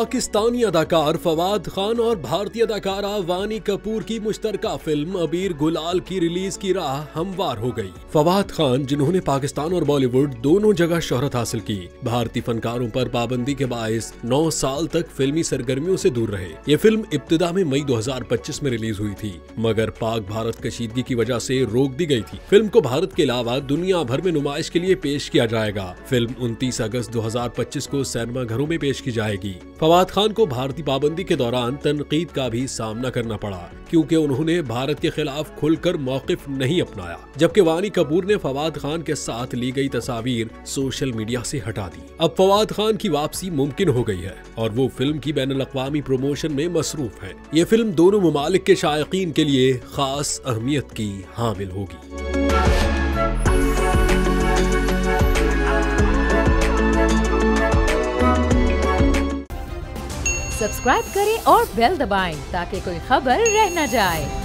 पाकिस्तानी अदाकार फवाद खान और भारतीय अदाकारा वानी कपूर की मुश्तरका फिल्म अबीर गुलाल की रिलीज की राह हमवार हो गई। फवाद खान, जिन्होंने पाकिस्तान और बॉलीवुड दोनों जगह शोहरत हासिल की, भारतीय फनकारों पर पाबंदी के बायस 9 साल तक फिल्मी सरगर्मियों से दूर रहे। ये फिल्म इब्तिदा में मई 2025 में रिलीज हुई थी, मगर पाक भारत कशीदगी की वजह से रोक दी गई थी। फिल्म को भारत के अलावा दुनिया भर में नुमाइश के लिए पेश किया जाएगा। फिल्म 29 अगस्त 2025 को सिनेमा घरों में पेश की जाएगी। फवाद खान को भारतीय पाबंदी के दौरान तनकीद का भी सामना करना पड़ा, क्योंकि उन्होंने भारत के खिलाफ खुलकर मौकिफ नहीं अपनाया, जबकि वानी कपूर ने फवाद खान के साथ ली गई तस्वीर सोशल मीडिया से हटा दी। अब फवाद खान की वापसी मुमकिन हो गई है और वो फिल्म की बैनुल-अक़वामी प्रमोशन में मसरूफ है। ये फिल्म दोनों मुमालिक के शायकीन के लिए खास अहमियत की हामिल होगी। सब्सक्राइब करें और बेल दबाएं ताकि कोई खबर रह न जाए।